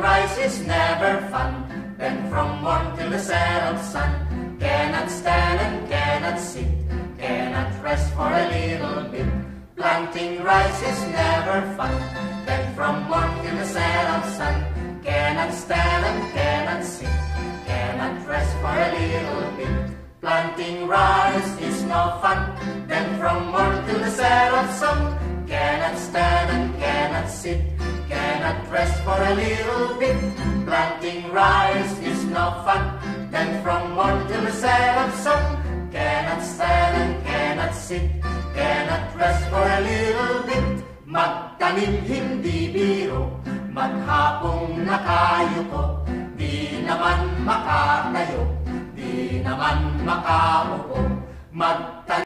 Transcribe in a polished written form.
rice is never fun. Then from morn till the set of sun, cannot stand and cannot sit, cannot rest for a little bit. Planting rice is never fun. Then from morn till the set of sun, cannot stand and cannot sit, cannot rest for a little bit. Planting rice is no fun. Then from morn till the set of sun, cannot stand and cannot sit, cannot rest for a little bit. Planting rice is no fun. Then from morn till the set of sun, cannot stand and cannot sit, cannot rest for a little bit. Magtanim hindi biro, maghapong nakayuko, di naman makatayo, di naman makaupo. Magtanim